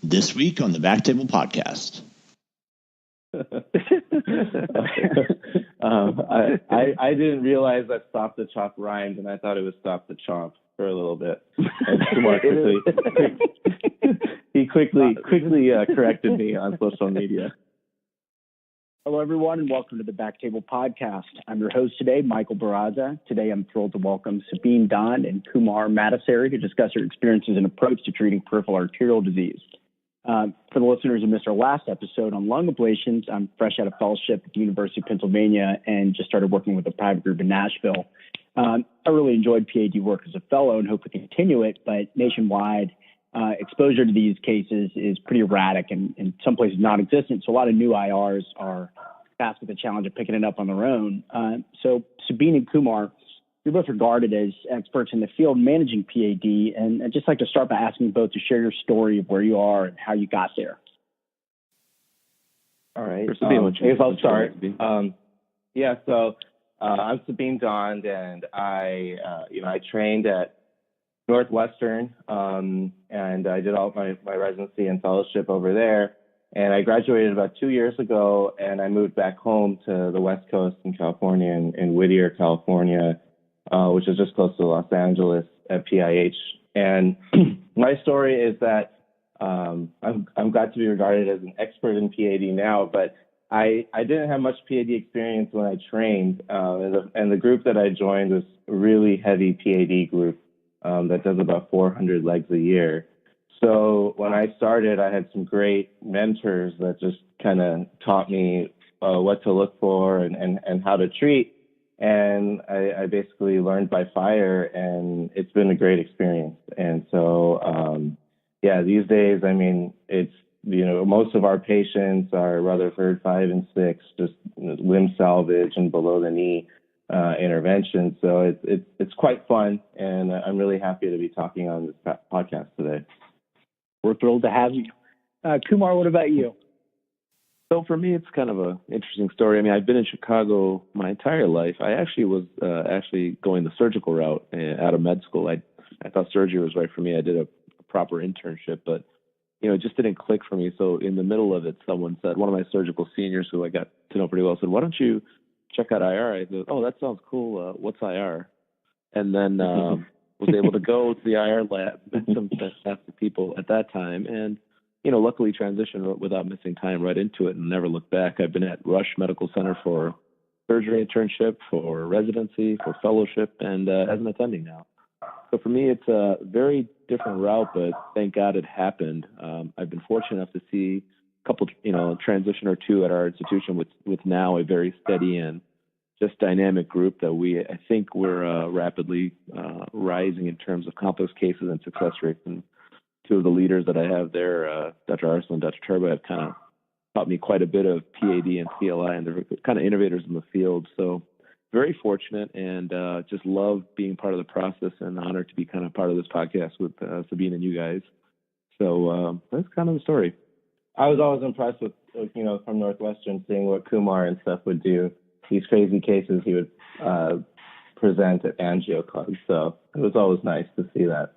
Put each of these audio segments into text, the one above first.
This week on the Backtable Podcast. I didn't realize that Stop the Chop rhymed, and I thought it was Stop the Chomp for a little bit. Kumar quickly corrected me on social media. Hello, everyone, and welcome to the Backtable Podcast. I'm your host today, Michael Barraza. Today, I'm thrilled to welcome Sabeen, Dhand, and Kumar Madassery to discuss their experiences and approach to treating peripheral arterial disease. For the listeners who missed our last episode on lung ablations, I'm fresh out of fellowship at the University of Pennsylvania and just started working with a private group in Nashville. I really enjoyed PAD work as a fellow and hope to continue it, but nationwide, exposure to these cases is pretty erratic and in some places non-existent. So a lot of new IRs are tasked with the challenge of picking it up on their own. So Sabeen and Kumar, you're both regarded as experts in the field managing PAD, and I'd just like to start by asking both to share your story of where you are and how you got there. All right. I guess I'll start. So I'm Sabeen Dhand, and I trained at Northwestern, and I did all my residency and fellowship over there. And I graduated about 2 years ago, and I moved back home to the West Coast in California, in Whittier, California, which is just close to Los Angeles at PIH. And my story is that I'm glad to be regarded as an expert in PAD now, but I didn't have much PAD experience when I trained, and the group that I joined was a really heavy PAD group that does about 400 legs a year. So when I started, I had some great mentors that just kind of taught me what to look for and how to treat. And I basically learned by fire, and it's been a great experience. And so, these days, I mean, it's, most of our patients are Rutherford 5 and 6, just limb salvage and below the knee intervention. So it's quite fun, and I'm really happy to be talking on this podcast today. We're thrilled to have you. Kumar, what about you? So for me, it's kind of an interesting story. I mean, I've been in Chicago my entire life. I actually was going the surgical route out of med school. I thought surgery was right for me. I did a proper internship, but it just didn't click for me. So in the middle of it, someone said, one of my surgical seniors who I got to know pretty well said, "Why don't you check out IR?" I said, "Oh, that sounds cool. What's IR?" And then was able to go to the IR lab, met some fantastic people at that time, and luckily transitioned without missing time right into it and never looked back. I've been at Rush Medical Center for surgery internship, for residency, for fellowship, and as an attending now. So for me, it's a very different route, but thank God it happened. I've been fortunate enough to see a couple, transition or two at our institution with now a very steady and just dynamic group that I think we're rapidly rising in terms of complex cases and success rates. And two of the leaders that I have there, Dr. Arsenal and Dr. Turba, have kind of taught me quite a bit of PAD and CLI, and they're kind of innovators in the field. So very fortunate, and just love being part of the process, and honored to be kind of part of this podcast with Sabeen and you guys. So that's kind of the story. I was always impressed with, from Northwestern, seeing what Kumar and stuff would do. These crazy cases he would present at Angio Club. So it was always nice to see that.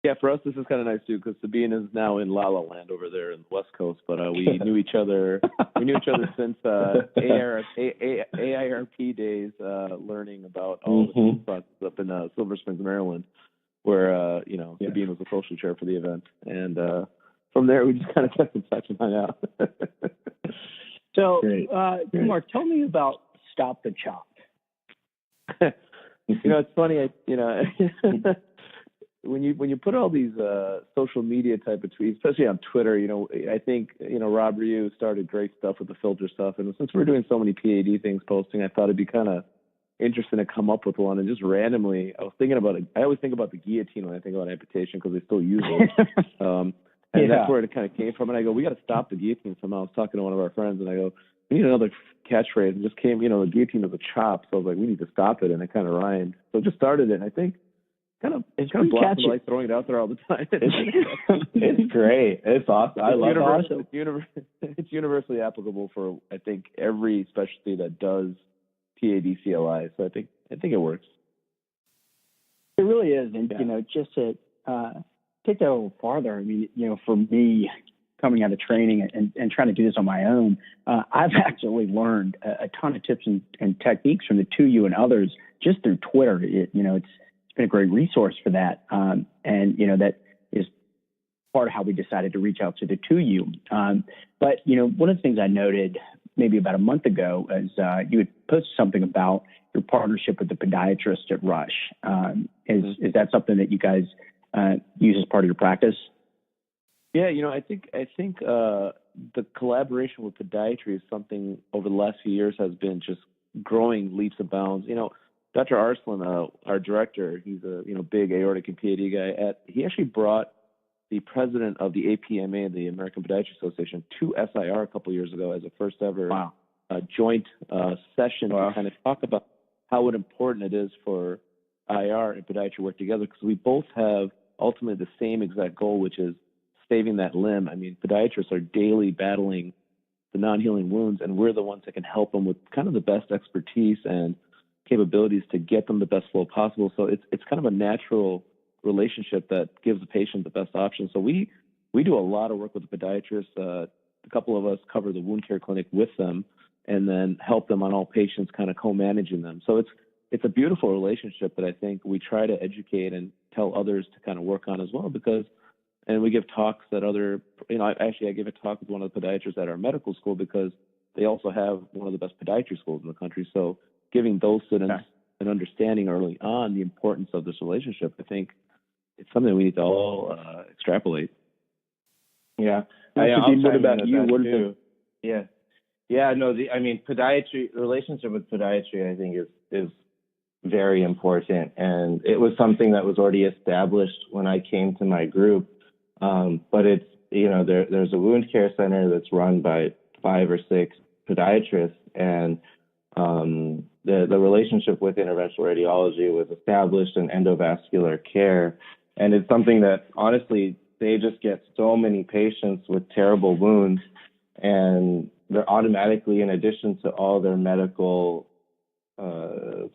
Yeah, for us, this is kind of nice, too, because Sabeen is now in La La Land over there in the West Coast, but we knew each other. We knew each other since AIRP days, learning about all the processes up in Silver Springs, Maryland, where, Sabeen was the social chair for the event. And from there, we just kind of kept in touch and hung out. So, Kumar, tell me about Stop the Chop. It's funny, when you put all these social media type of tweets, especially on Twitter, I think, Rob Ryu started great stuff with the filter stuff. And since we're doing so many PAD things posting, I thought it'd be kind of interesting to come up with one. And just randomly, I was thinking about it. I always think about the guillotine when I think about amputation because they still use it. And that's where it kind of came from. And I go, we got to stop the guillotine somehow. I was talking to one of our friends, and I go, we need another catchphrase. And just came, the guillotine was a chop. So I was like, we need to stop it. And it kind of rhymed. So just started it. And I think it's kind of blossomed, like throwing it out there all the time. It's great. It's awesome. I love it. It's universally applicable for, I think, every specialty that does PAD CLI. So I think it works. It really is. And, just to take that a little farther. I mean, for me, coming out of training and trying to do this on my own, I've actually learned a ton of tips and techniques from the 2U and others just through Twitter. It's been a great resource for that. And, that is part of how we decided to reach out to the 2U. But, one of the things I noted maybe about a month ago is you had posted something about your partnership with the podiatrist at Rush. Is that something that you guys use as part of your practice? Yeah, I think the collaboration with podiatry is something over the last few years has been just growing leaps and bounds. Dr. Arslan, our director, he's a big aortic and PAD guy. He actually brought the president of the APMA, the American Podiatry Association, to SIR a couple of years ago as a first ever joint session to kind of talk about how important it is for IR and podiatry work together, because we both have ultimately the same exact goal, which is saving that limb. I mean, podiatrists are daily battling the non-healing wounds, and we're the ones that can help them with kind of the best expertise and capabilities to get them the best flow possible. So it's kind of a natural relationship that gives the patient the best option. So we do a lot of work with the podiatrists. A couple of us cover the wound care clinic with them and then help them on all patients, kind of co-managing them. So it's a beautiful relationship that I think we try to educate and tell others to kind of work on as well, and we give talks at other, I gave a talk with one of the podiatrists at our medical school because they also have one of the best podiatry schools in the country. So giving those students an understanding early on the importance of this relationship, I think it's something we need to all extrapolate. Yeah. What about you? Podiatry, relationship with podiatry, I think is very important. And it was something that was already established when I came to my group. But it's, there's a wound care center that's run by 5 or 6 podiatrists, and the relationship with interventional radiology was established in endovascular care. And it's something that, honestly, they just get so many patients with terrible wounds, and they're automatically, in addition to all their medical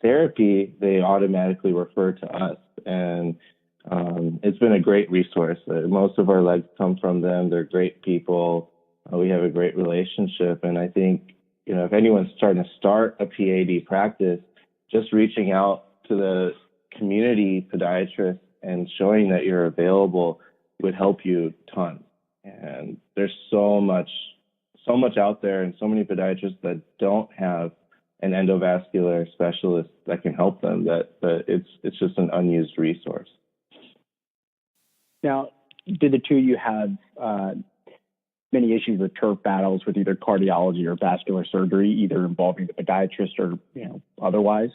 therapy, they automatically refer to us. And it's been a great resource. Most of our legs come from them. They're great people. We have a great relationship. And I think, if anyone's starting to start a PAD practice, just reaching out to the community podiatrist and showing that you're available would help you tons. And there's so much out there, and so many podiatrists that don't have an endovascular specialist that can help them, that it's just an unused resource. Now, did the 2U have many issues with turf battles with either cardiology or vascular surgery, either involving the podiatrist or otherwise?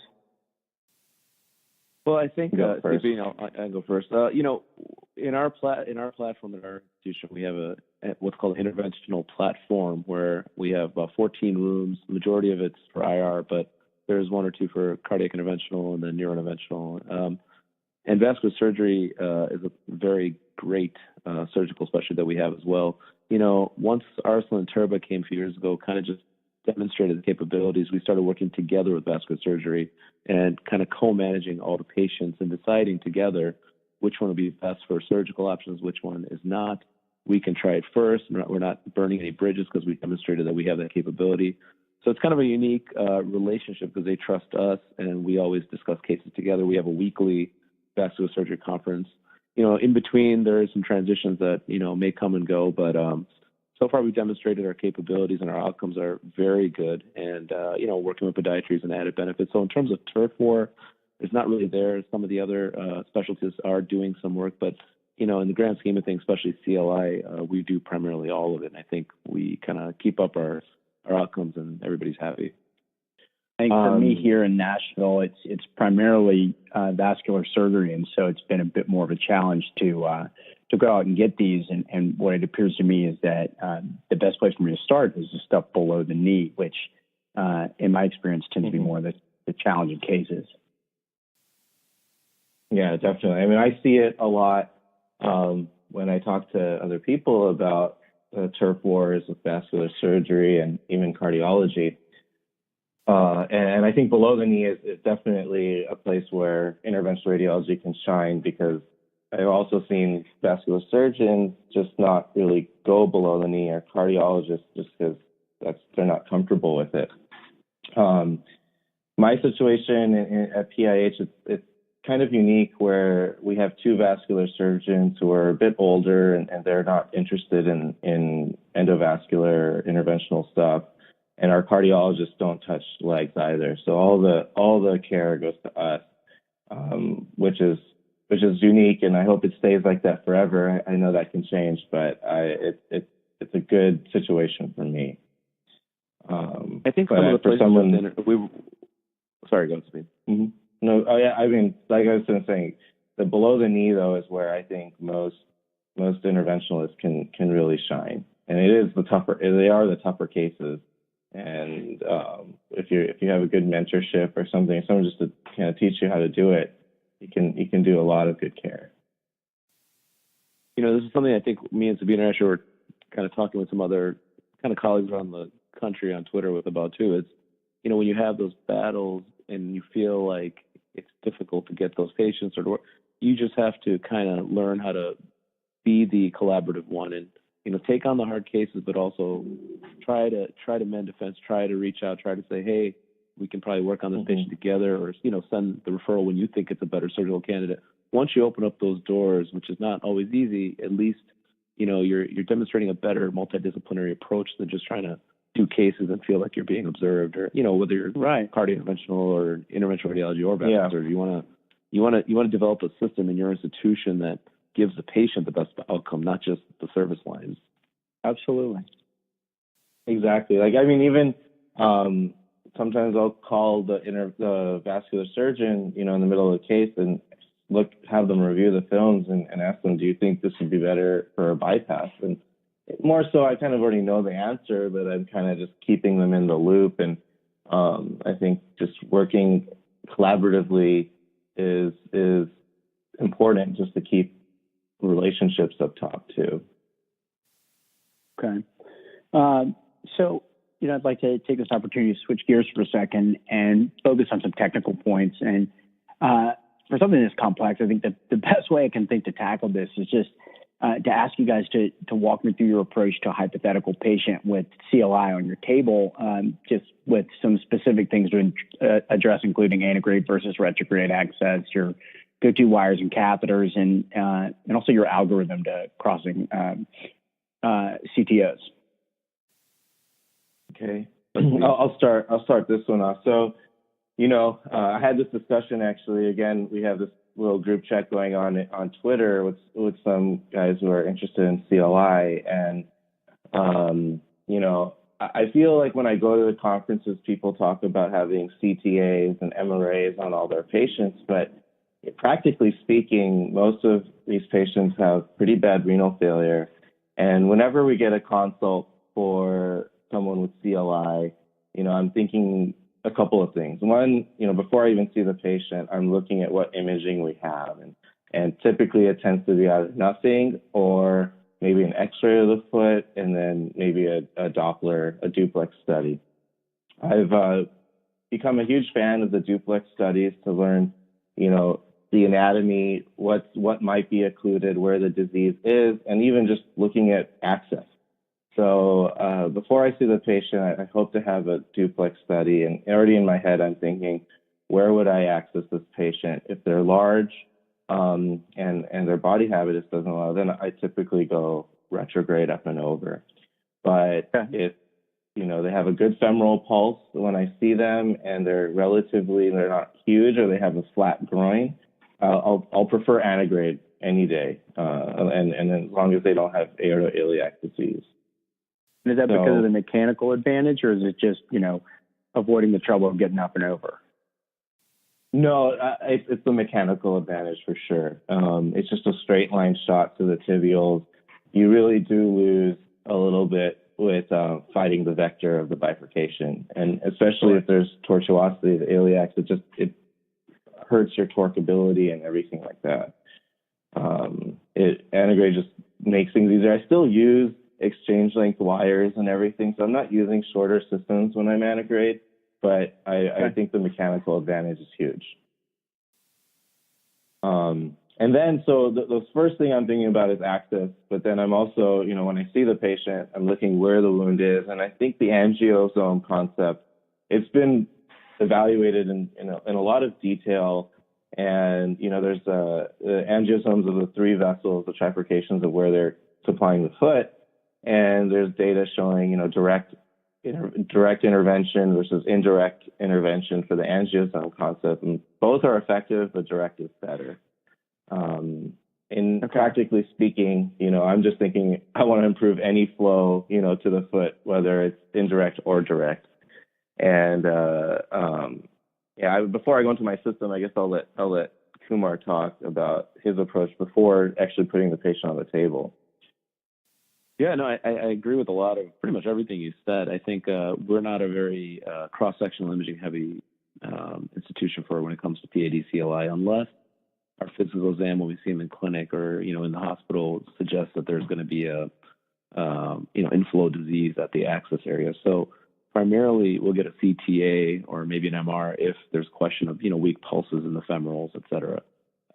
Well, I think Sabeen, I'll go first. In our platform at our institution, we have what's called an interventional platform, where we have about 14 rooms. The majority of it's for IR, but there's 1 or 2 for cardiac interventional and then neurointerventional. And vascular surgery is a very great surgical specialty that we have as well. Once Arslan and Turba came a few years ago, kind of just demonstrated the capabilities, we started working together with vascular surgery and kind of co-managing all the patients and deciding together which one would be best for surgical options, which one is not. We can try it first. We're not burning any bridges because we demonstrated that we have that capability. So it's kind of a unique relationship because they trust us, and we always discuss cases together. We have a weekly vascular surgery conference. In between, there are some transitions that, may come and go, but so far we've demonstrated our capabilities and our outcomes are very good. And, working with podiatry is an added benefit. So in terms of turf war, it's not really there. Some of the other specialties are doing some work, but, in the grand scheme of things, especially CLI, we do primarily all of it. And I think we kind of keep up our outcomes and everybody's happy. I think for me here in Nashville, it's primarily vascular surgery, and so it's been a bit more of a challenge to go out and get these. And what it appears to me is that the best place for me to start is the stuff below the knee, which, in my experience, tends to be more the challenging cases. Yeah, definitely. I mean, I see it a lot when I talk to other people about turf wars with vascular surgery and even cardiology. And I think below the knee is definitely a place where interventional radiology can shine, because I've also seen vascular surgeons just not really go below the knee, or cardiologists, just because they're not comfortable with it. My situation at PIH, it's kind of unique, where we have two vascular surgeons who are a bit older, and they're not interested in endovascular interventional stuff, and our cardiologists don't touch legs either. So all the care goes to us, which is unique, and I hope it stays like that forever. I know that can change, but it's a good situation for me. I think some of the places sorry, go ahead. Mm-hmm. No, oh yeah. I mean, like I was saying, the below the knee though is where I think most interventionalists can really shine, and it is the tougher. They are the tougher cases, and if you have a good mentorship or something, someone just to kind of teach you how to do it, you can do a lot of good care. You know, this is something I think me and Sabeen actually were kind of talking with some other kind of colleagues around the country on Twitter about too. It's, you know, when you have those battles and you feel like it's difficult to get those patients or to work, you just have to kind of learn how to be the collaborative one, and, you know, take on the hard cases, but also try to mend a fence, try to reach out, try to say, hey, we can probably work on this patient together, or, you know, send the referral when you think it's a better surgical candidate. Once you open up those doors, which is not always easy, at least, you know, you're demonstrating a better multidisciplinary approach than just trying to do cases and feel like you're being observed, or, you know, whether you're cardio-interventional or interventional radiology or vascular surgery, you want to develop a system in your institution that gives the patient the best outcome, not just the service lines. Absolutely. Exactly. Like, I mean, even sometimes I'll call the vascular surgeon, you know, in the middle of the case, and have them review the films and ask them, do you think this would be better for a bypass? And more so, I kind of already know the answer, but I'm kind of just keeping them in the loop. And I think just working collaboratively is important, just to keep relationships up top too. Okay. So, you know, I'd like to take this opportunity to switch gears for a second and focus on some technical points. And for something this complex, I think that the best way I can think to tackle this is just to ask you guys to walk me through your approach to a hypothetical patient with CLI on your table, just with some specific things to address, including antegrade versus retrograde access, your go-to wires and catheters, and also your algorithm to crossing CTOs. Okay, I'll start this one off. So, you know, I had this discussion actually. Again, we have this little group chat going on Twitter with some guys who are interested in CLI, and you know, I feel like when I go to the conferences, people talk about having CTAs and MRAs on all their patients, but practically speaking, most of these patients have pretty bad renal failure, and whenever we get a consult for someone with CLI, you know, I'm thinking a couple of things. One, you know, before I even see the patient, I'm looking at what imaging we have, and typically it tends to be either nothing or maybe an X-ray of the foot, and then maybe a Doppler, a duplex study. I've become a huge fan of the duplex studies to learn, you know, the anatomy, what might be occluded, where the disease is, and even just looking at access. So before I see the patient, I hope to have a duplex study, and already in my head, I'm thinking, where would I access this patient? If they're large and their body habitus doesn't allow, then I typically go retrograde up and over. But if, you know, they have a good femoral pulse when I see them, and they're not huge, or they have a flat groin, I'll prefer antegrade any day, and as long as they don't have aortoiliac disease. Is that because of the mechanical advantage, or is it just, you know, avoiding the trouble of getting up and over? No, it's the mechanical advantage for sure. It's just a straight line shot to the tibials. You really do lose a little bit with fighting the vector of the bifurcation, and especially if there's tortuosity of the iliacs, it hurts your torqueability and everything like that. Antegrade just makes things easier. I still use exchange length wires and everything, so I'm not using shorter systems when I'm antegrade, but I think the mechanical advantage is huge. And then, so the first thing I'm thinking about is access, but then I'm also, when I see the patient, I'm looking where the wound is. And I think the angiosome concept, it's been evaluated in a lot of detail. And, there's the angiosomes of the three vessels, the trifurcations of where they're supplying the foot. And there's data showing, direct intervention versus indirect intervention for the angiosome concept. And both are effective, but direct is better. Practically speaking, I'm just thinking I want to improve any flow, to the foot, whether it's indirect or direct. And before I go into my system, I guess I'll let Kumar talk about his approach before actually putting the patient on the table. Yeah, no, I agree with a lot of pretty much everything you said. I think we're not a very cross-sectional imaging heavy institution for when it comes to PAD CLI, unless our physical exam when we see them in clinic or in the hospital suggests that there's going to be a inflow disease at the access area. So primarily we'll get a CTA or maybe an MR if there's question of weak pulses in the femorals, et cetera.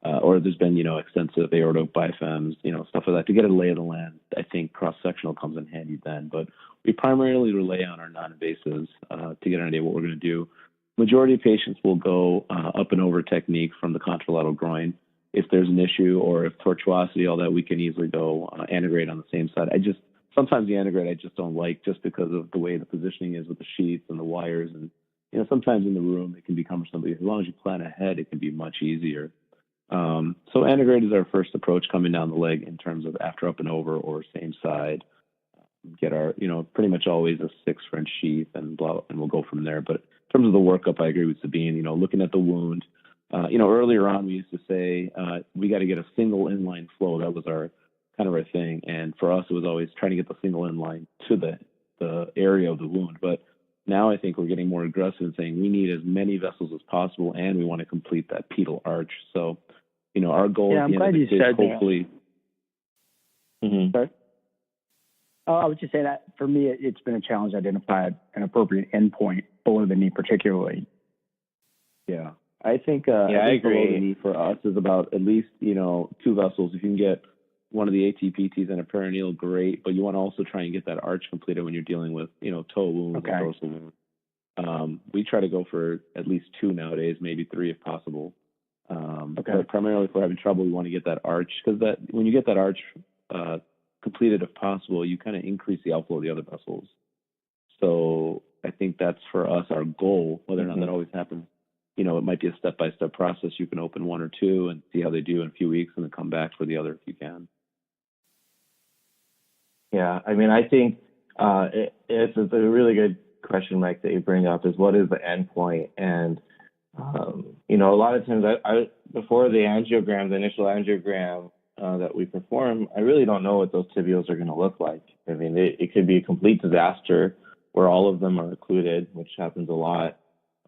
Or there's been, extensive aortic bifems, stuff like that. To get a lay of the land, I think cross-sectional comes in handy then. But we primarily rely on our non-invasives to get an idea of what we're going to do. Majority of patients will go up and over technique from the contralateral groin. If there's an issue or if tortuosity, all that, we can easily go antegrade on the same side. Sometimes the antegrade I just don't like just because of the way the positioning is with the sheaths and the wires. And, sometimes in the room it can be cumbersome, but as long as you plan ahead, it can be much easier. So antegrade is our first approach coming down the leg in terms of after up and over or same side. Get our, pretty much always a 6 French sheath and we'll go from there. But in terms of the workup, I agree with Sabeen, looking at the wound. Earlier on we used to say we got to get a single inline flow. That was our thing. And for us, it was always trying to get the single inline to the area of the wound. But now I think we're getting more aggressive and saying we need as many vessels as possible and we want to complete that pedal arch. So, our goal at the end of the day, hopefully. Mm-hmm. Sorry? Oh, I would just say that for me, it's been a challenge to identify an appropriate endpoint below the knee, particularly. Yeah, I think I agree. Below the knee for us is about at least 2 vessels. If you can get one of the ATPTs and a perineal, great. But you want to also try and get that arch completed when you're dealing with toe wounds or dorsal wounds. We try to go for at least 2 nowadays, maybe 3 if possible. But primarily if we're having trouble, we want to get that arch because when you get that arch completed, if possible, you kind of increase the outflow of the other vessels. So I think that's for us our goal. Whether or not that always happens, it might be a step-by-step process. You can open 1 or 2 and see how they do in a few weeks, and then come back for the other if you can. Yeah, I mean, I think it's a really good question, Mike, that you bring up. Is what is the endpoint? And a lot of times, I before the angiogram, the initial angiogram that we perform, I really don't know what those tibials are going to look like. I mean, it could be a complete disaster where all of them are occluded, which happens a lot.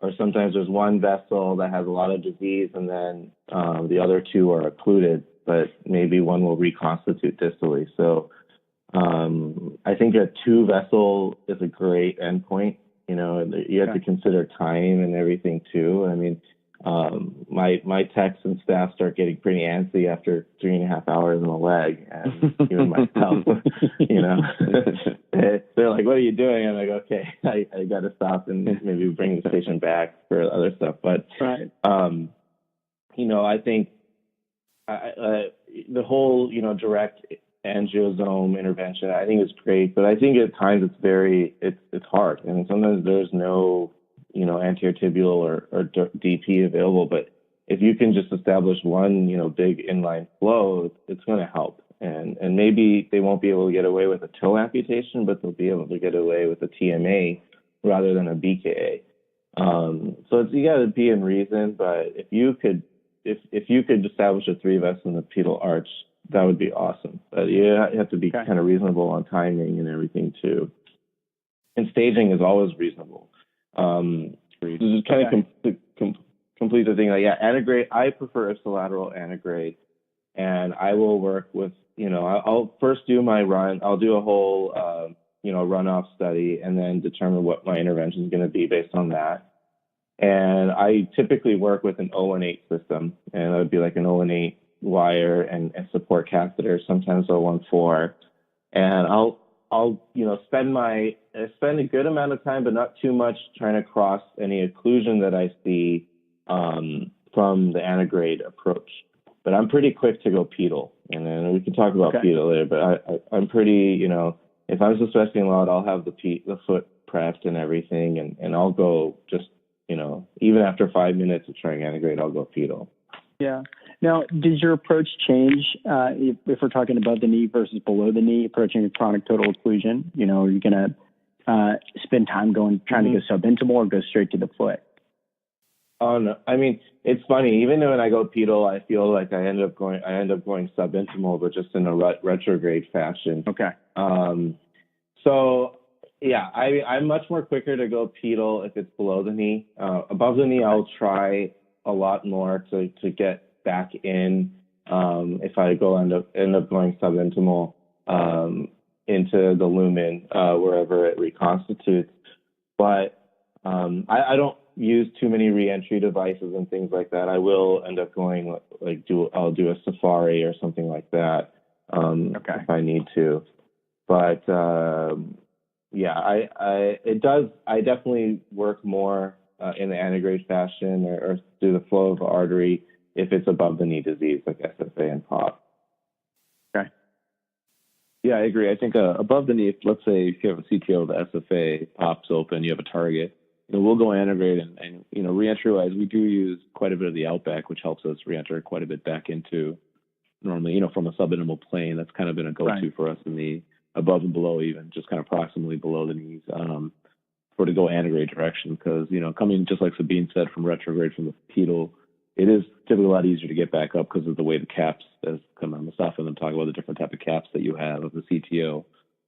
Or sometimes there's one vessel that has a lot of disease and then the other 2 are occluded, but maybe one will reconstitute distally. So I think a 2 vessel is a great endpoint. You have to consider time and everything too. I mean, my techs and staff start getting pretty antsy after 3.5 hours on the leg, and even myself, they're like, "What are you doing?" I'm like, "Okay, I got to stop and maybe bring this patient back for other stuff." But I think the whole direct angiosome intervention, I think is great, but I think at times it's hard, and sometimes there's no anterior tibial or DP available. But if you can just establish one big inline flow, it's going to help. And maybe they won't be able to get away with a toe amputation, but they'll be able to get away with a TMA rather than a BKA. So you got to be in reason. But if you could establish a 3 vessel in the pedal arch, that would be awesome. But you have to be kind of reasonable on timing and everything too. And staging is always reasonable. Just kind of complete the thing. Antegrade. I prefer ipsilateral antegrade, and I will work with. I'll first do my run. I'll do a whole runoff study, and then determine what my intervention is going to be based on that. And I typically work with an 018 system, and that would be like an 018 wire and support catheter. Sometimes I'll run 4, and I'll spend a good amount of time, but not too much, trying to cross any occlusion that I see from the antegrade approach. But I'm pretty quick to go pedal, and then we can talk about pedal later. But I'm pretty, if I'm suspecting a lot, I'll have the foot prepped and everything, and I'll go just, even after 5 minutes of trying antegrade, I'll go pedal. Yeah. Now, does your approach change if we're talking above the knee versus below the knee, approaching a chronic total occlusion? Are you going to spend time trying to go subintimal or go straight to the foot? Oh no! I mean, it's funny. Even when I go pedal, I feel like I end up going subintimal, but just in a retrograde fashion. Okay. So yeah, I'm much more quicker to go pedal if it's below the knee. Above the knee, I'll try a lot more to get back in. If I end up going subintimal into the lumen wherever it reconstitutes, but I don't use too many reentry devices and things like that. I will end up going I'll do a Safari or something like that if I need to. But I definitely work more in the antegrade fashion or through the flow of the artery if it's above the knee disease like SFA and POP. Okay. Yeah, I agree. I think above the knee, let's say if you have a CTO, the SFA pops open, you have a target. We'll go antegrade and reentry-wise, we do use quite a bit of the outback, which helps us reenter quite a bit back into normally, from a subintimal plane. That's kind of been a go-to for us in the above and below, even just kind of proximally below the knees to go antegrade direction. Because, coming, just like Sabeen said, from retrograde from the pedal, it is typically a lot easier to get back up because of the way the caps, as Mustafa and them talk about the different type of caps that you have of the CTO.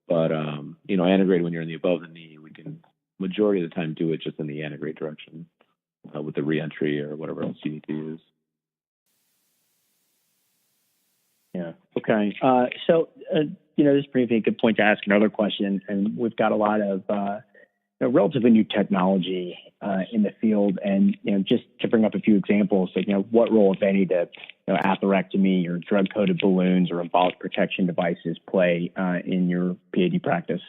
But, antegrade when you're in the above the knee, we can majority of the time do it just in the antegrade direction with the reentry or whatever else you need to use. Yeah. Okay. So, this brings me a good point to ask another question. And we've got a lot of relatively new technology in the field. And, just to bring up a few examples, what role, if any, do atherectomy or drug-coated balloons or embolic protection devices play in your PAD practice?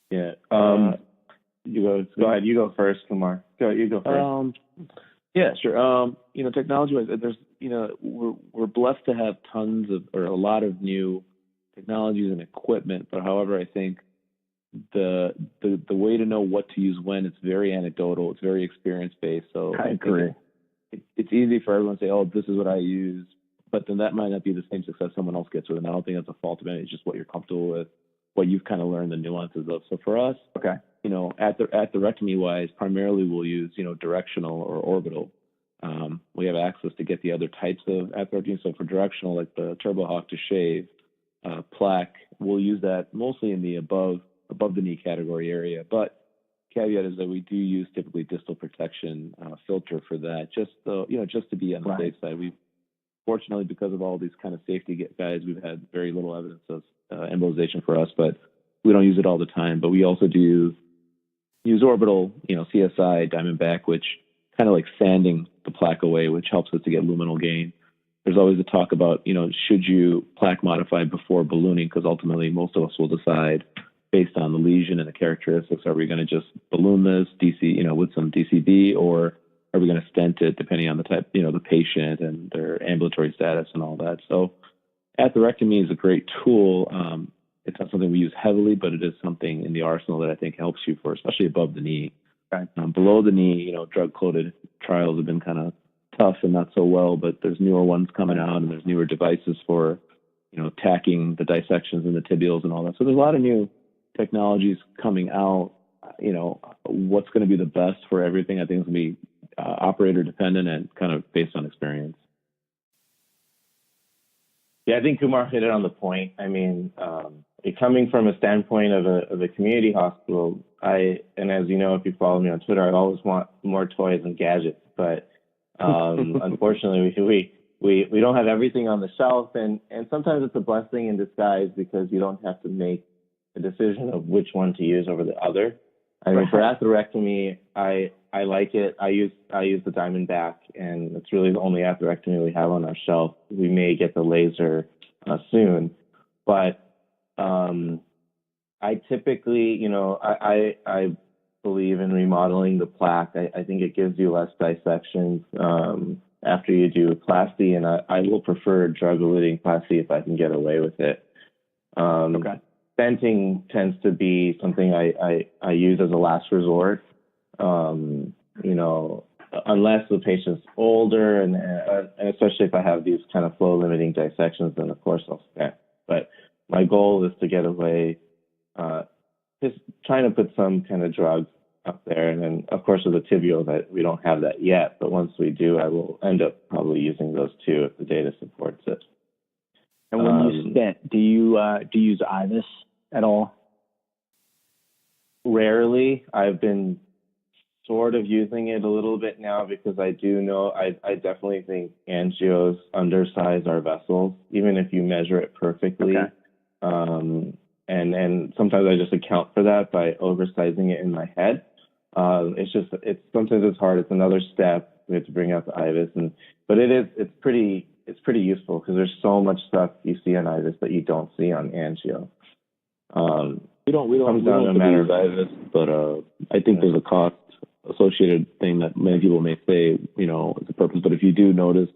Yeah. You go ahead. You go first, Kumar. You go first. Yeah, sure. Technology-wise, there's, we're blessed to have tons of, or a lot of new technologies and equipment. But however, I think the way to know what to use when, it's very anecdotal. It's very experience-based. So I agree. It's easy for everyone to say, oh, this is what I use. But then that might not be the same success someone else gets with it. And I don't think that's a fault of it. It's just what you're comfortable with, what you've kind of learned the nuances of. So for us, atherectomy-wise, primarily we'll use, directional or orbital. We have access to get the other types of atherectomy. So for directional, like the TurboHawk to shave, plaque, we'll use that mostly in the above the knee category area. But caveat is that we do use typically distal protection filter for that, just to be on the safe side. We've fortunately, because of all these kind of safety guides, we've had very little evidence of embolization for us, but we don't use it all the time. But we also do use orbital, CSI, Diamondback, which kind of like sanding the plaque away, which helps us to get luminal gain. There's always a talk about, should you plaque modify before ballooning? Because ultimately, most of us will decide based on the lesion and the characteristics, are we going to just balloon this DC, with some DCB, or are we going to stent it depending on the type, the patient and their ambulatory status and all that. So atherectomy is a great tool. It's not something we use heavily, but it is something in the arsenal that I think helps you for, especially above the knee. Right. Below the knee, drug-coated trials have been kind of tough and not so well, but there's newer ones coming out, and there's newer devices for, tacking the dissections and the tibials and all that. So there's a lot of new technologies coming out. What's going to be the best for everything, I think, is going to be operator dependent and kind of based on experience. Yeah, I think Kumar hit it on the point. I mean, coming from a standpoint of a community hospital, and as you know, if you follow me on Twitter, I always want more toys and gadgets. But unfortunately, we don't have everything on the shelf, and sometimes it's a blessing in disguise because you don't have to make a decision of which one to use over the other. I mean, for atherectomy, I like it. I use the Diamondback, and it's really the only atherectomy we have on our shelf. We may get the laser soon, but I typically, I believe in remodeling the plaque. I think it gives you less dissections after you do plasty, and I will prefer drug-eluting plasty if I can get away with it. Okay. Stenting tends to be something I use as a last resort. Unless the patient's older, and especially if I have these kind of flow-limiting dissections, then of course I'll stent. But my goal is to get away, just trying to put some kind of drug up there. And then, of course, with the tibial, that we don't have that yet. But once we do, I will end up probably using those two if the data supports it. And when you stent, do you use IVUS at all? Rarely. I've been sort of using it a little bit now because I do know I definitely think angios undersize our vessels, even if you measure it perfectly. Okay. And sometimes I just account for that by oversizing it in my head. Sometimes it's hard. It's another step. We have to bring out the IVUS, but it's pretty useful because there's so much stuff you see on IVUS that you don't see on angio. We don't use IVUS, but I think there's a cost associated thing that many people may say, it's a purpose. But if you do notice,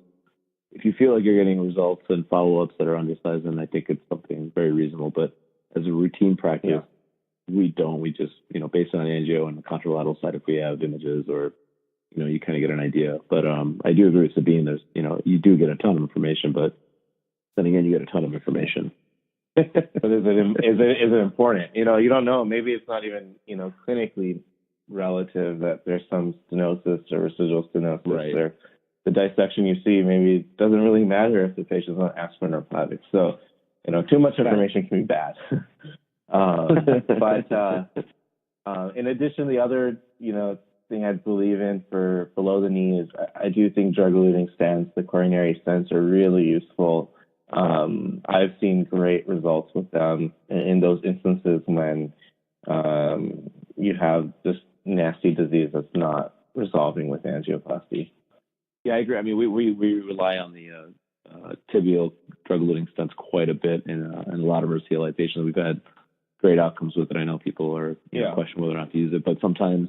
if you feel like you're getting results and follow-ups that are undersized, then I think it's something very reasonable. But as a routine practice, we don't. We just, based on angio and the contralateral side, if we have images or, you kind of get an idea. But I do agree with Sabeen. There's, you do get a ton of information, but then again, you get a ton of information. But is it important? You don't know. Maybe it's not even, clinically relative that there's some stenosis or residual stenosis. Right. Or the dissection you see maybe doesn't really matter if the patient's on aspirin or Plavix. So, too much information can be bad. But in addition, the other, thing I believe in for below the knee is I do think drug-eluting stents, the coronary stents, are really useful. I've seen great results with them in those instances when you have this nasty disease that's not resolving with angioplasty. Yeah, I agree. I mean, we rely on the tibial drug-eluting stents quite a bit in a lot of our CLI patients. We've had great outcomes with it. I know people are questioning whether or not to use it, but sometimes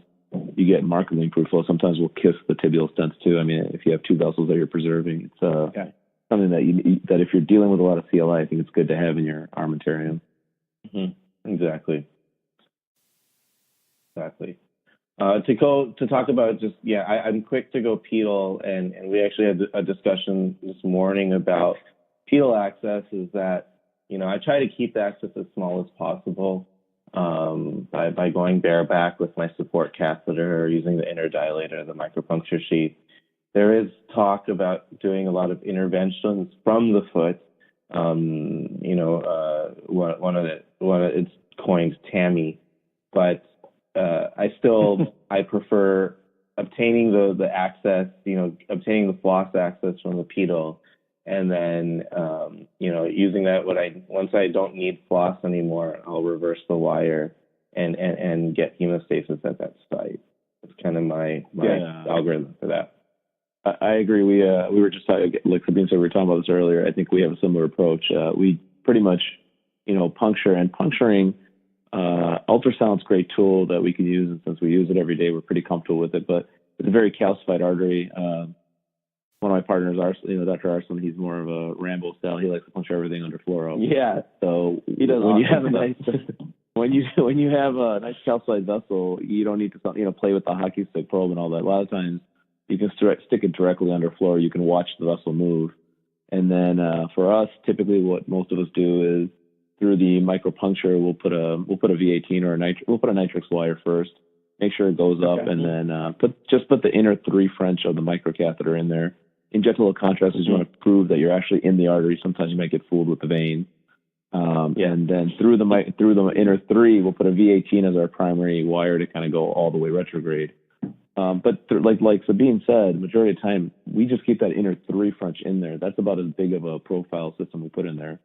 you get markedly improved flow. Sometimes we'll kiss the tibial stents too. I mean, if you have two vessels that you're preserving, it's something that if you're dealing with a lot of CLI, I think it's good to have in your armamentarium. Mm-hmm. Exactly. To talk about just, I'm quick to go pedal, and we actually had a discussion this morning about pedal access is that, I try to keep the access as small as possible by going bareback with my support catheter or using the inner dilator, the micropuncture sheath. There is talk about doing a lot of interventions from the foot. It's coined TAMI, but I prefer obtaining the access, obtaining the floss access from the pedal, and then using that once I don't need floss anymore, I'll reverse the wire and get hemostasis at that site. That's kind of my algorithm for that. I agree. We were just talking, like Sabeen said, we were talking about this earlier. I think we have a similar approach. We pretty much, puncture, and puncturing. Ultrasound's a great tool that we can use, and since we use it every day, we're pretty comfortable with it. But it's a very calcified artery. One of my partners, Dr. Arslan, he's more of a Rambo style. He likes to puncture everything under fluoro. Yeah. So he does. When you have a nice calcified vessel, you don't need to play with the hockey stick probe and all that. A lot of times you can stick it directly under fluoro. You can watch the vessel move, and then for us, typically what most of us do is, through the micropuncture, we'll put a V18 or we'll put a nitrix wire first, make sure it goes up, and then put the inner 3 French of the microcatheter in there. Inject a little contrast as you want to prove that you're actually in the artery. Sometimes you might get fooled with the vein. And then through the inner 3, we'll put a V18 as our primary wire to kind of go all the way retrograde. But like Sabeen said, majority of the time, we just keep that inner 3 French in there. That's about as big of a profile system we put in there.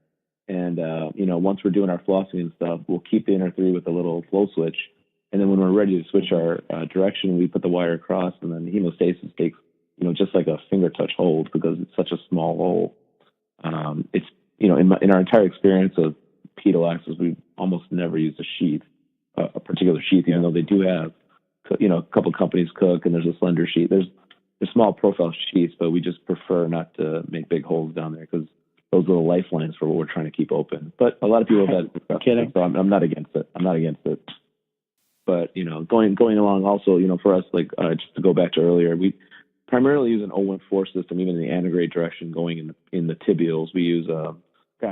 And, once we're doing our flossing and stuff, we'll keep the inner 3 with a little flow switch. And then when we're ready to switch our direction, we put the wire across, and then the hemostasis takes, just like a finger touch hold because it's such a small hole. It's, in our entire experience of pedal access, we've almost never used a sheath, a particular sheath, even though they do have, a couple companies cook, and there's a slender sheath. There's small profile sheaths, but we just prefer not to make big holes down there because those are the lifelines for what we're trying to keep open. But a lot of people that kidding, so I'm not against it. I'm not against it. But going along also, for us, like just to go back to earlier, we primarily use an 014 system, even in the antegrade direction, going in the tibials. We use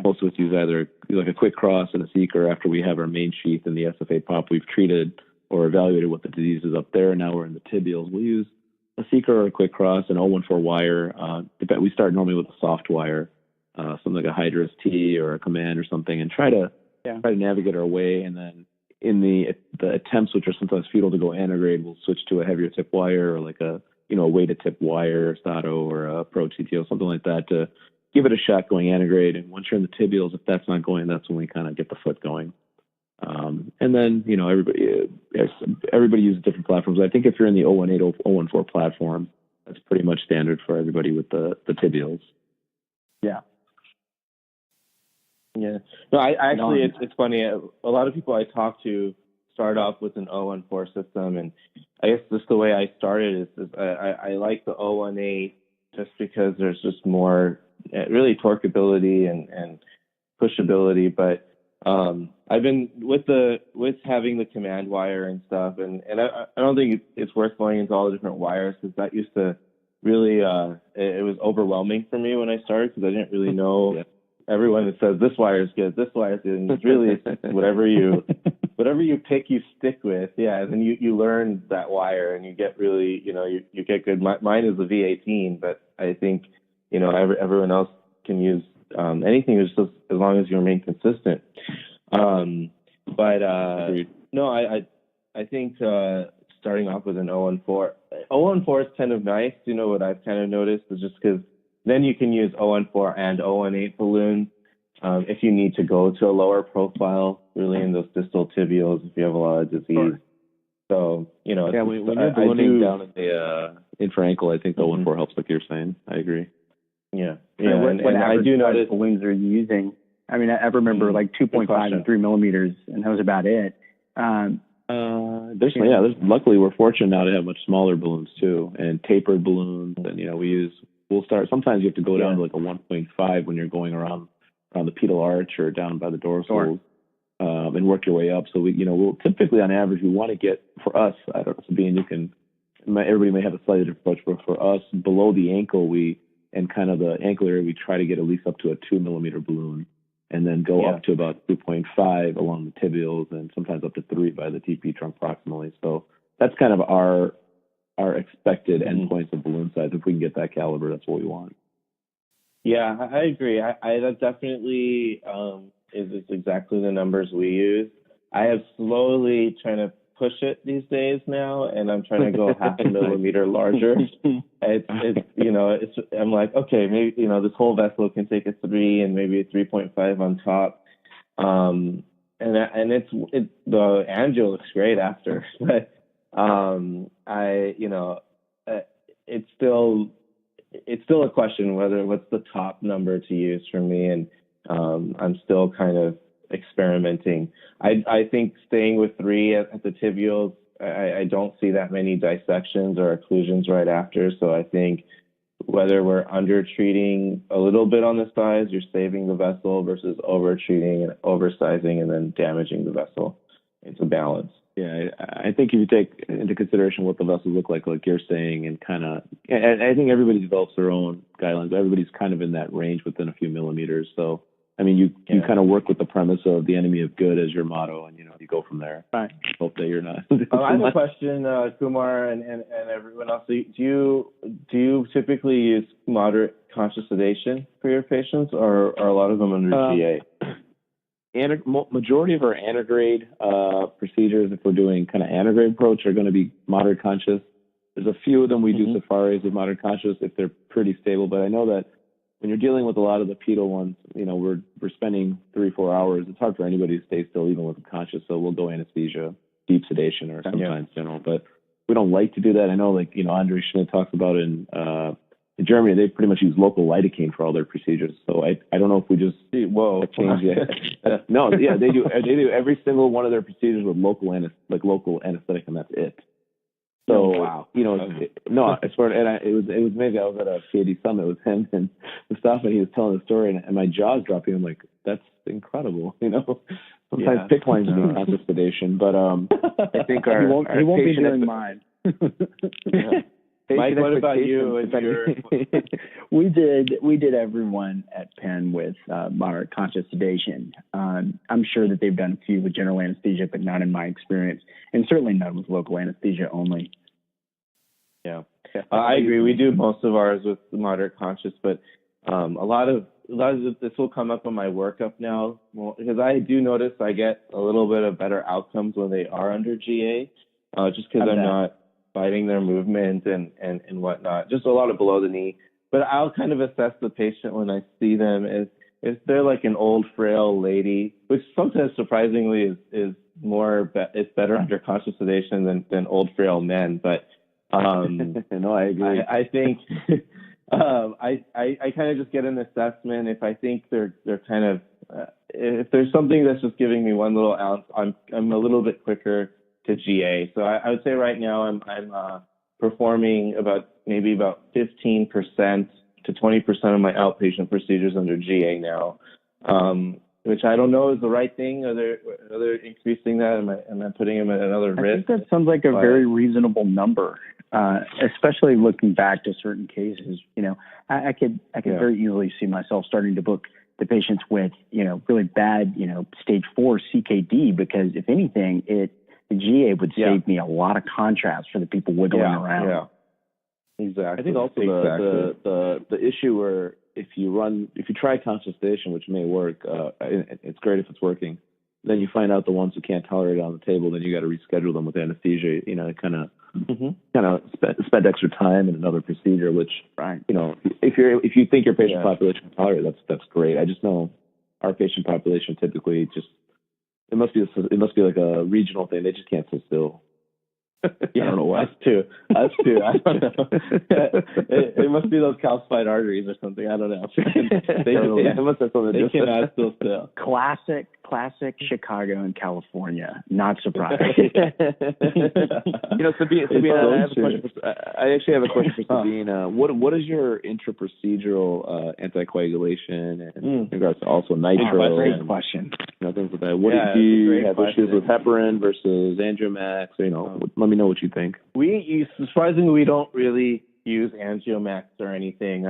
most of us use either like a quick cross and a seeker after we have our main sheath in the SFA pop. We've treated or evaluated what the disease is up there. Now we're in the tibials. We'll use a seeker or a quick cross, an 014 wire. We start normally with a soft wire, something like a Hydrus T or a Command or something, and try to navigate our way. And then in the attempts, which are sometimes futile to go antegrade, we'll switch to a heavier tip wire or like a weighted tip wire, Stato or a Pro TTO, something like that, to give it a shot going antegrade. And once you're in the tibials, if that's not going, that's when we kind of get the foot going. And then, everybody uses different platforms. I think if you're in the 018, 014 platform, that's pretty much standard for everybody with the tibials. Yeah. Yeah. No, I actually, it's funny. A lot of people I talk to start off with an 014 system, and I guess just the way I started is I like the 018 just because there's just more really torqueability and pushability. But I've been with having the command wire and stuff, and I don't think it's worth going into all the different wires because that used to really it was overwhelming for me when I started because I didn't really know. Everyone that says this wire is good, this wire is good, and it's really whatever you pick, you stick with. Yeah, and then you learn that wire, and you get really, you get good. Mine is a V18, but I think, everyone else can use anything just as long as you remain consistent. No, I think starting off with an 014 is kind of nice. What I've kind of noticed is just because then you can use 014 and 018 balloon if you need to go to a lower profile, really in those distal tibials if you have a lot of disease. Sure. So, when you're ballooning down in the infra ankle, I think the 014 helps, like you're saying. I agree. Yeah. What I do notice balloons are you using? I mean, I remember like 2.5 and 3 millimeters, and that was about it. Luckily we're fortunate now to have much smaller balloons too, and tapered balloons, and we'll start. Sometimes you have to go down to like a 1.5 when you're going around the pedal arch or down by the dorsal, and work your way up. So we'll typically on average we want to get, for us, I don't know, Sabeen, everybody may have a slightly different approach, but for us below the ankle and kind of the ankle area, we try to get at least up to a 2 millimeter balloon, and then go up to about 2.5 along the tibials, and sometimes up to 3 by the TP trunk proximally. So that's kind of our expected endpoints of balloon size. If we can get that caliber, that's what we want. Yeah, I agree. That definitely is exactly the numbers we use. I have slowly trying to push it these days now, and I'm trying to go half a millimeter larger. I'm like, okay, maybe, this whole vessel can take a 3 and maybe a 3.5 on top. And the angio looks great after, but it's still a question what's the top number to use for me, and I'm still kind of experimenting. I think staying with 3 at the tibials, I don't see that many dissections or occlusions right after, so I think whether we're under treating a little bit on the size, you're saving the vessel, versus over treating and oversizing and then damaging the vessel. It's a balance. Yeah, I think if you take into consideration what the vessels look like you're saying, and I think everybody develops their own guidelines. Everybody's kind of in that range within a few millimeters. So, I mean, you kind of work with the premise of the enemy of good as your motto, and, you go from there. Right. Hope that you're not. I have a question, Kumar, and everyone else. Do you typically use moderate conscious sedation for your patients, or are a lot of them under GA? Majority of our antegrade procedures, if we're doing kind of antegrade approach, are going to be moderate conscious. There's a few of them we do safaris with moderate conscious if they're pretty stable, but I know that when you're dealing with a lot of the pedal ones, we're spending 3-4 hours. It's hard for anybody to stay still, even with conscious, so we'll go anesthesia. deep sedation or sometimes general. But we don't like to do that. I know, like, Andre Schmidt talks about in Germany, they pretty much use local lidocaine for all their procedures. So I don't know if we just change it. No, yeah, they do every single one of their procedures with local anesthetic, and that's it. So wow. No, as far as it was maybe I was at a PAD summit with him and stuff, and he was telling the story, and my jaw's dropping. I'm like, that's incredible. Sometimes PICC lines are being conscious sedation, but I think he won't be doing mine. Mike, what about you? We did everyone at Penn with moderate conscious sedation. I'm sure that they've done a few with general anesthesia, but not in my experience, and certainly none with local anesthesia only. Yeah, I agree. We do most of ours with moderate conscious, but a lot of this will come up on my workup now, because I do notice I get a little bit of better outcomes when they are under GA, just because I'm not fighting their movement and whatnot, just a lot of below the knee. But I'll kind of assess the patient when I see them if they're like an old, frail lady, which sometimes surprisingly is it's better under conscious sedation than old, frail men. But no, I agree. I think I kind of just get an assessment. If I think they're kind of if there's something that's just giving me one little ounce, I'm a little bit quicker to GA. So I would say right now I'm performing about 15% to 20% of my outpatient procedures under GA now, which I don't know is the right thing. Are they increasing that? Am I putting them at another risk? I think that sounds like a very reasonable number, especially looking back to certain cases. I could very easily see myself starting to book the patients with really bad stage 4 CKD, because if anything the GA would save me a lot of contrast for the people wiggling around. Yeah, exactly. I think also the issue where if you try conscious sedation, which may work, it's great if it's working. Then you find out the ones who can't tolerate it on the table, then you got to reschedule them with anesthesia. Kind of spend extra time in another procedure. Which if you think your patient population can tolerate it, that's great. I just know our patient population typically just. It must be like a regional thing. They just can't sit still. I don't know why. Us too. I don't know. It must be those calcified arteries or something. I don't know. It must have something. They cannot still. Classic Chicago and California. Not surprising. Sabeen, I actually have a question for Sabeen. What is your intraprocedural anticoagulation in regards to also nitro? Great question. Things like that. What do you have issues with heparin versus Angiomax? Let me know what you think. Surprisingly, we don't really use Angiomax or anything.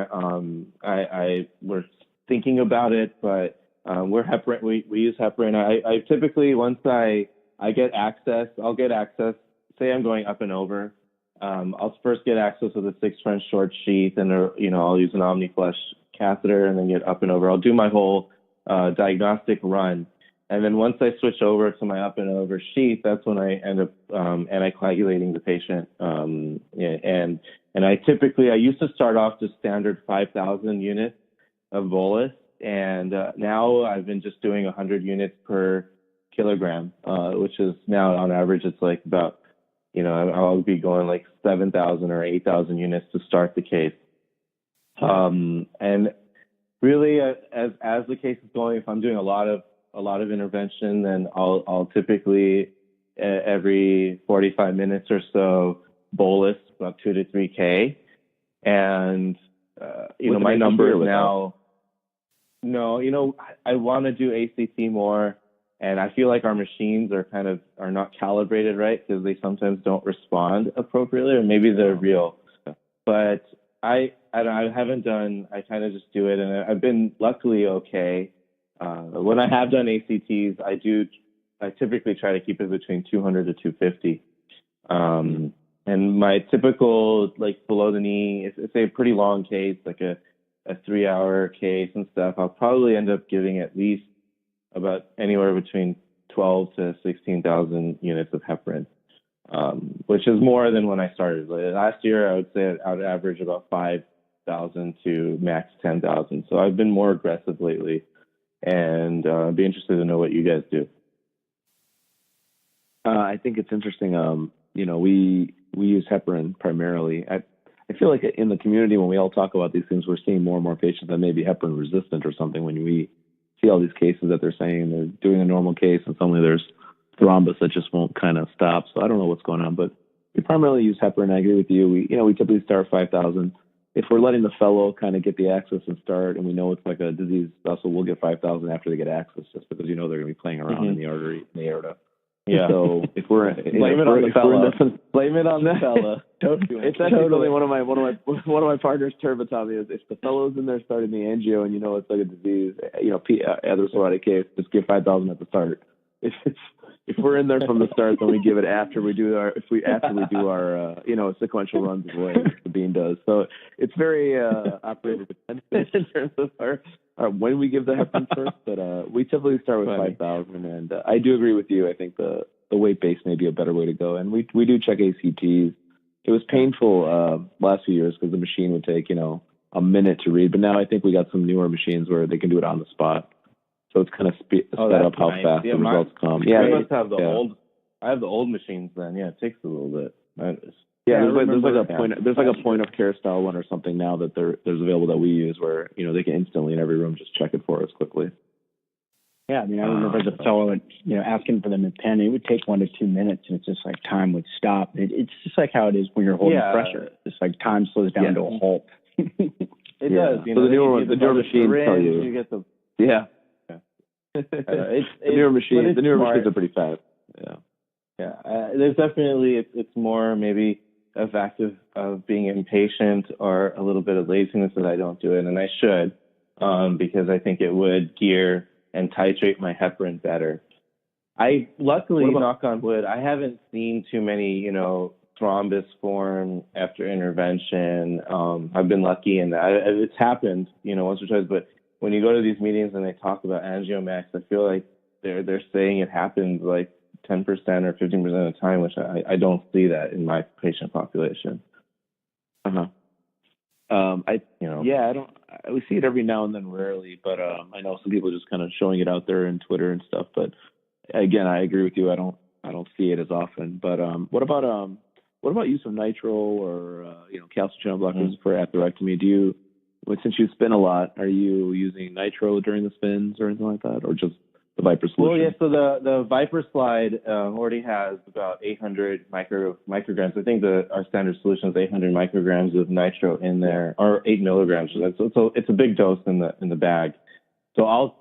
We're thinking about it, but we're heparin. We use heparin. I typically, once I get access, I'll get access. Say I'm going up and over. I'll first get access with a 6 French short sheath, and I'll use an OmniFlush catheter, and then get up and over. I'll do my whole diagnostic run. And then once I switch over to my up and over sheath, that's when I end up anticoagulating the patient. And I used to start off just standard 5,000 units of bolus, and now I've been just doing 100 units per kilogram, which is now on average it's like about I'll be going like 7,000 or 8,000 units to start the case. And really, as the case is going, if I'm doing a lot of intervention, then I'll typically every 45 minutes or so bolus about 2 to 3K, and my number is now. No, I want to do ACT more, and I feel like our machines are not calibrated right, because they sometimes don't respond appropriately, or maybe they're real. But I haven't done. I kind of just do it, and I've been luckily okay. When I have done ACTs, I typically try to keep it between 200 to 250. And my typical, like, below the knee, it's a pretty long case, like a 3-hour case and stuff, I'll probably end up giving at least about anywhere between 12 to 16,000 units of heparin, which is more than when I started. Last year, I would say I would average about 5,000 to max 10,000. So I've been more aggressive lately, and I'd be interested to know what you guys do. I think it's interesting. We use heparin primarily. I feel like in the community, when we all talk about these things, we're seeing more and more patients that may be heparin resistant or something. When we see all these cases that they're saying they're doing a normal case and suddenly there's thrombus that just won't kind of stop. So I don't know what's going on, but we primarily use heparin. I agree with you. We typically start 5,000. If we're letting the fellow kind of get the access and start, and we know it's like a disease vessel, we'll get 5,000 after they get access, just because they're going to be playing around in the artery, in the aorta. Yeah. So if we're blame it on the fella. Blame it on the fella. It's actually totally one of my partners' term taught me is if the fellow's in there starting the angio and you know it's like a disease, atherosclerotic case, just give 5,000 at the start. If we're in there from the start, then we give it after we do our sequential runs of the way Sabeen does. So it's very operator dependent in terms of our when we give the heparin first, but we typically start with 5,000. And I do agree with you. I think the weight base may be a better way to go. And we do check ACTs. It was painful last few years because the machine would take a minute to read, but now I think we got some newer machines where they can do it on the spot. So it's kind of sped up how fast the results come. Yeah, I must have the old. I have the old machines then. Yeah, it takes a little bit. There's like a point of care style one or something now that there's available that we use where they can instantly in every room just check it for us quickly. Yeah, I mean, I remember the fellow, asking for them in pen. It would take 1 to 2 minutes, and it's just like time would stop. It's just like how it is when you're holding pressure. It's like time slows down to a halt. It does. So the newer machines tell you. You get the the newer machines are pretty fast. There's definitely it's more maybe a fact of being impatient or a little bit of laziness that I don't do it, and I should, because I think it would gear and titrate my heparin better. I luckily, knock on wood, I haven't seen too many thrombus form after intervention. I've been lucky in that. It's happened once or twice, but when you go to these meetings and they talk about angiomax, I feel like they're saying it happens like 10% or 15% of the time, which I don't see that in my patient population. We see it every now and then, rarely, but I know some people just kind of showing it out there in Twitter and stuff. But again, I agree with you. I don't see it as often. But what about use of nitro or calcium channel blockers for atherectomy? Since you spin a lot, are you using nitro during the spins or anything like that, or just the Viper solution? Well, yeah. So the Viper slide already has about 800 micrograms. I think our standard solution is 800 micrograms of nitro in there, or 8 milligrams. So it's a big dose in the bag. So I'll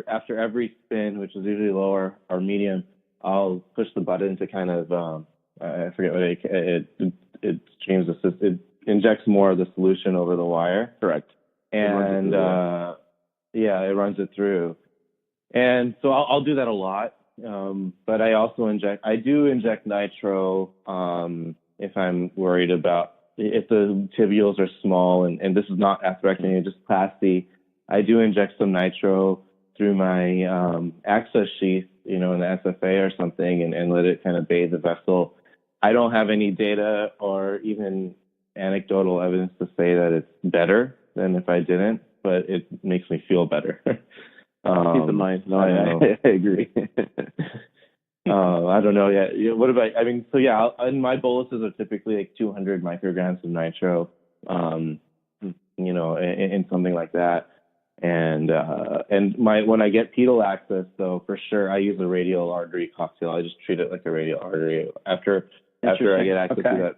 after every spin, which is usually lower or medium, I'll push the button to kind of I forget what it streams assist. It injects more of the solution over the wire. Correct. And it runs it through. And so I'll do that a lot. But I also inject nitro if I'm worried about if the tibials are small and this is not atherectomy, just plasty. I do inject some nitro through my access sheath, in the SFA or something, and let it kind of bathe the vessel. I don't have any data or even anecdotal evidence to say that it's better than if I didn't, but it makes me feel better. Keep in mind. No, I agree. I don't know yet. What about? And my boluses are typically like 200 micrograms of nitro, in something like that. And when I get pedal access, though, for sure, I use a radial artery cocktail. I just treat it like a radial artery. After I get access to that,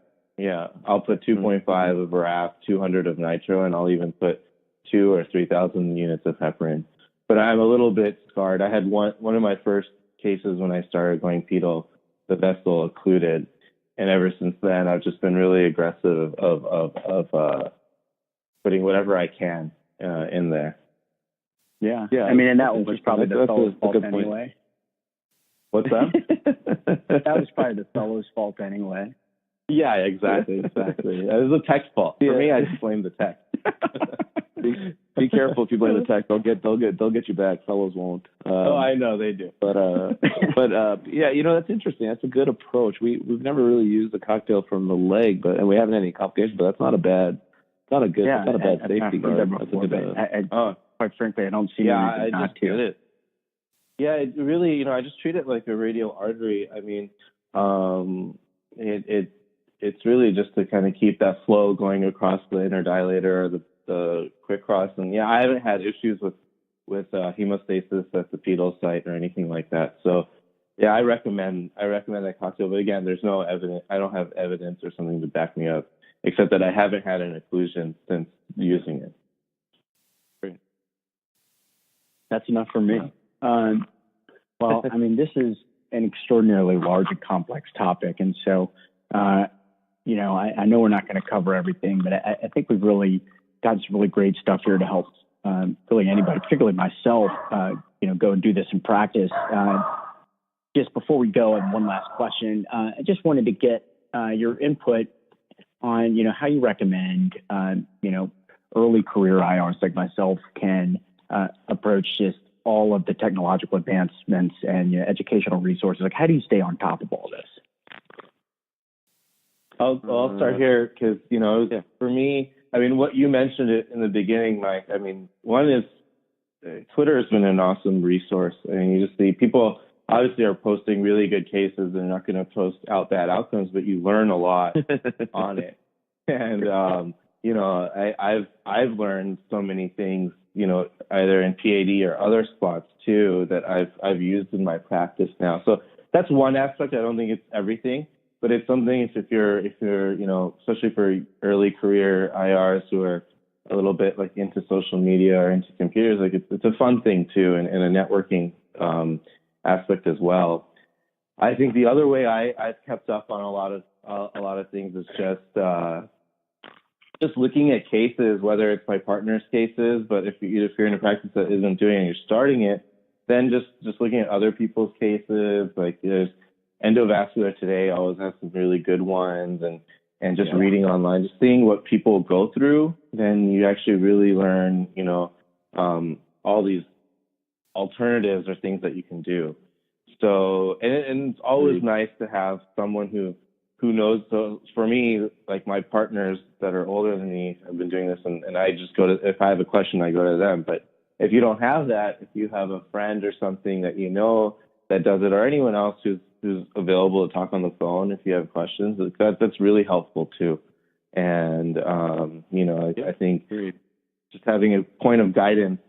I'll put 2.5 of RAF, 200 of nitro, and I'll even put 2,000 or 3,000 units of heparin. But I'm a little bit scarred. I had one of my first cases when I started going pedal, the vessel occluded, and ever since then, I've just been really aggressive of putting whatever I can in there. Yeah. I mean, and that was probably the fellow's fault anyway. What's that? That was probably the fellow's fault anyway. Yeah, exactly. It was the tech's fault. For me, I just blame the tech. Be careful if you blame the tech. They'll get you back. Fellows won't. I know they do. But that's interesting. That's a good approach. We've never really used a cocktail from the leg, and we haven't had any complications. But that's not a bad safety guard. Quite frankly, I don't see any reason not to. Yeah, it really, I just treat it like a radial artery. I mean, it's really just to kind of keep that flow going across the inner dilator or the quick cross. And yeah, I haven't had issues with hemostasis at the pedal site or anything like that. So yeah, I recommend that cocktail. But again, there's no evidence. I don't have evidence or something to back me up, except that I haven't had an occlusion since using it. Great. That's enough for me. Well, I mean, this is an extraordinarily large and complex topic, and so I know we're not going to cover everything, but I think we've really got some really great stuff here to help really anybody, particularly myself, go and do this in practice. Just before we go, and one last question, I just wanted to get your input on, how you recommend, early career IRs like myself can approach just all of the technological advancements and educational resources. Like, how do you stay on top of all this? I'll start here because, for me, I mean, what you mentioned it in the beginning, Mike. I mean, one is Twitter has been an awesome resource. I mean, you just see people obviously are posting really good cases. They're not going to post out bad outcomes, but you learn a lot on it. And, I've learned so many things, either in PAD or other spots too, that I've used in my practice now. So that's one aspect. I don't think it's everything, but it's something if you're, especially for early career IRs who are a little bit like into social media or into computers, like it's a fun thing too, and a networking aspect as well. I think the other way I've kept up on a lot of things is just looking at cases, whether it's my partner's cases, but if you're in a practice that isn't doing it and you're starting it, then just looking at other people's cases. Like there's Endovascular Today always has some really good ones, and just reading online, just seeing what people go through, then you actually really learn, all these alternatives or things that you can do. So, and it's always nice to have someone who knows. So for me, like my partners that are older than me have been doing this, and I just if I have a question, I go to them. But if you don't have that, if you have a friend or something that that does it, or anyone else who's available to talk on the phone if you have questions, that's really helpful too. And I think just having a point of guidance,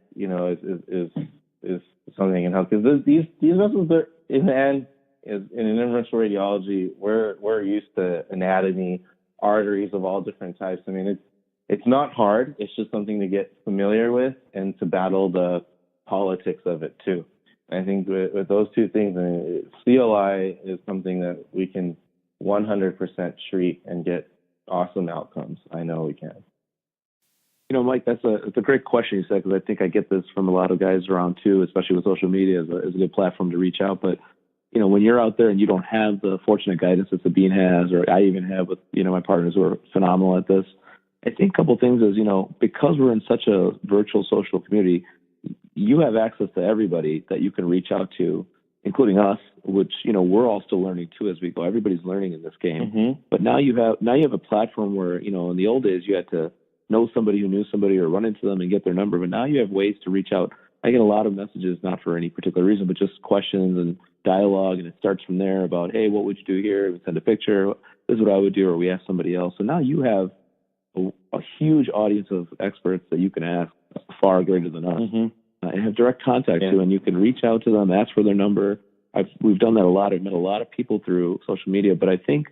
is something can help, because these vessels are, in the end, in interventional radiology, we're used to anatomy, arteries of all different types. I mean, it's not hard. It's just something to get familiar with and to battle the politics of it too. I think with those two things, CLI is something that we can 100% treat and get awesome outcomes. I know we can. Mike, it's a great question you said, because I think I get this from a lot of guys around too, especially with social media as a good platform to reach out. But when you're out there and you don't have the fortunate guidance that Sabeen has, or I even have with my partners who are phenomenal at this, I think a couple of things is because we're in such a virtual social community, you have access to everybody that you can reach out to, including us, which we're all still learning too as we go. Everybody's learning in this game. Mm-hmm. But now you have a platform where in the old days you had to know somebody who knew somebody or run into them and get their number. But now you have ways to reach out. I get a lot of messages, not for any particular reason, but just questions and dialogue, and it starts from there about, hey, what would you do here? We send a picture. This is what I would do, or we ask somebody else. So now you have a huge audience of experts that you can ask, far greater than us, and have direct contact to, and you can reach out to them, ask for their number. We've done that a lot. I've met a lot of people through social media, but I think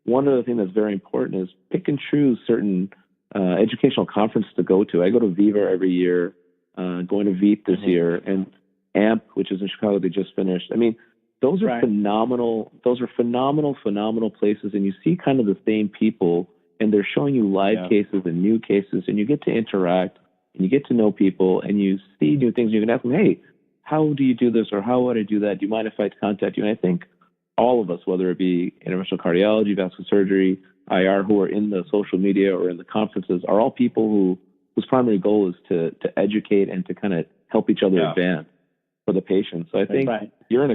one other thing that's very important is pick and choose certain educational conferences to go to. I go to Viva every year, going to VEEP this year, and AMP, which is in Chicago, they just finished. I mean, those are phenomenal. Those are phenomenal places, and you see kind of the same people, and they're showing you live cases and new cases, and you get to interact, and you get to know people, and you see new things. You can ask them, hey, how do you do this, or how would I do that? Do you mind if I contact you? And I think all of us, whether it be interventional cardiology, vascular surgery, IR, who are in the social media or in the conferences, are all people whose primary goal is to educate and to kind of help each other advance for the patient. So I think you're in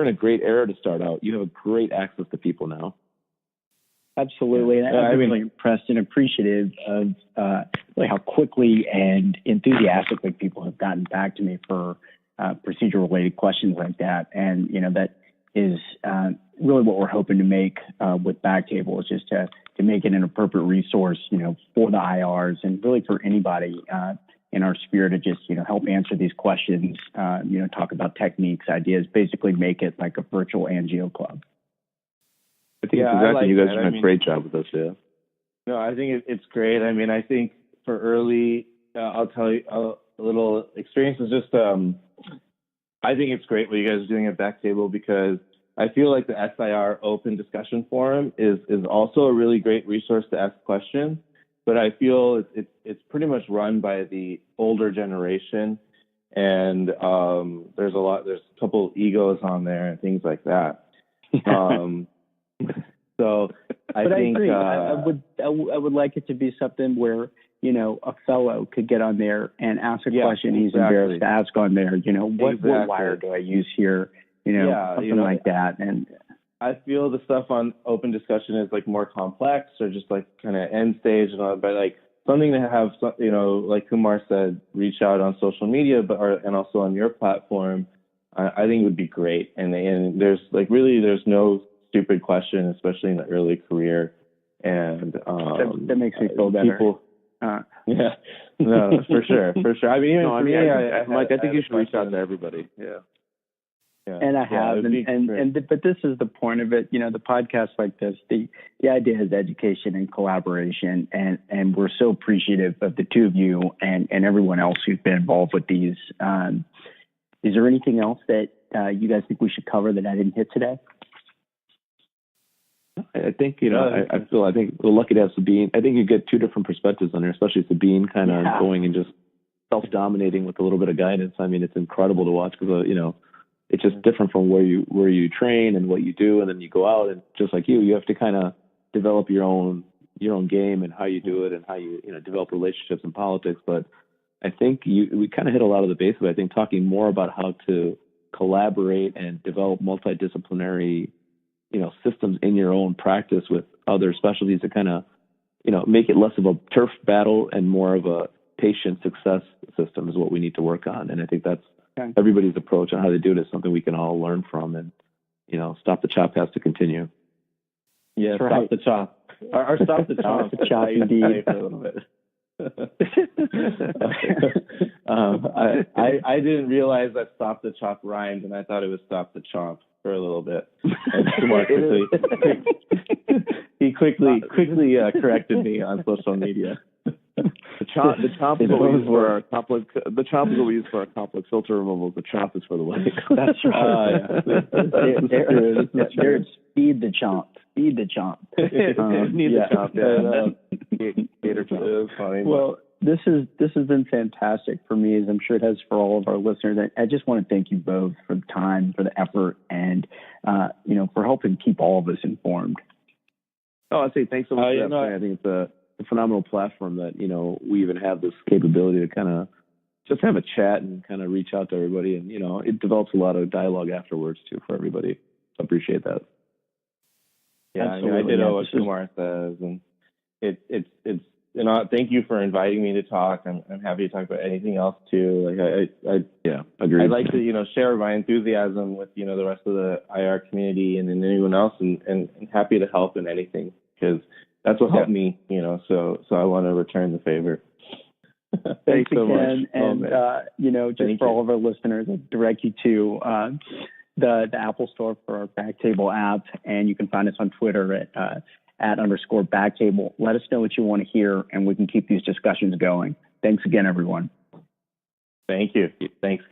a great era to start out. You have a great access to people now. Absolutely. And I'm really impressed and appreciative of really how quickly and enthusiastically people have gotten back to me for procedure-related questions like that. And, that is really what we're hoping to make with Backtable, is just to make it an appropriate resource, for the IRs and really for anybody in our sphere to just, help answer these questions, talk about techniques, ideas, basically make it like a virtual angio club. I think exactly. You guys are doing a great job with this, yeah. No, I think it's great. I mean, I think for early, I'll tell you a little experience is just, I think it's great what you guys are doing at Backtable, because I feel like the SIR open discussion forum is also a really great resource to ask questions, but I feel it's pretty much run by the older generation, and there's a couple egos on there and things like that. So I agree. I would like it to be something where, a fellow could get on there and ask a question he's embarrassed to ask on there. What wire do I use here? Something like that. And I feel the stuff on open discussion is like more complex, or just like kind of end stage and all, but like something to have, like Kumar said, reach out on social media, and also on your platform, I think would be great. And there's there's no stupid question, especially in the early career. And that makes me feel better. Yeah, no, for sure. I mean, Mike, I think you should reach out to everybody. Yeah. Yeah. And I have, but this is the point of it. The podcast like this, the idea is education and collaboration, and we're so appreciative of the two of you and everyone else who's been involved with these. Is there anything else that you guys think we should cover that I didn't hit today? I think, I think we're lucky to have Sabeen. I think you get two different perspectives on there, especially Sabeen kind of going and just self-dominating with a little bit of guidance. I mean, it's incredible to watch because, it's just different from where you train and what you do. And then you go out and just like you have to kind of develop your own game and how you do it and how you, develop relationships and politics. But I think we kind of hit a lot of the bases. I think talking more about how to collaborate and develop multidisciplinary systems in your own practice with other specialties to kind of, make it less of a turf battle and more of a patient success system is what we need to work on. And I think that's everybody's approach on how to do it is something we can all learn from. And, Stop the Chop has to continue. Yeah, Stop the Chop. Our Stop the Chop. The Chop, indeed. A little bit. I didn't realize that Stop the Chop rhymed, and I thought it was Stop the Chomp for a little bit. He quickly corrected me on social media. The chomp is what we use for our complex. The chomp is what we use for our complex filter removal. The chop is for the leg. That's right. There's speed the chomp. Feed the chomp. Need the chomp. Gator chomp. Well, this has been fantastic for me, as I'm sure it has for all of our listeners. I just want to thank you both for the time, for the effort, and for helping keep all of us informed. Oh, I say thanks so much for that. I think it's a phenomenal platform that we even have this capability to kind of just have a chat and kind of reach out to everybody, and it develops a lot of dialogue afterwards too for everybody. So I appreciate that. Yeah, I did know what Kumar says, and it's thank you for inviting me to talk. I'm happy to talk about anything else too. I agree. I'd like to share my enthusiasm with the rest of the IR community and anyone else, and happy to help in anything, because that's what helped me, so I want to return the favor. Thanks so again. much. And, just for all of our listeners, I direct you to the Apple Store for our Backtable app, and you can find us on Twitter at @_Backtable. Let us know what you want to hear, and we can keep these discussions going. Thanks again, everyone. Thank you. Thanks.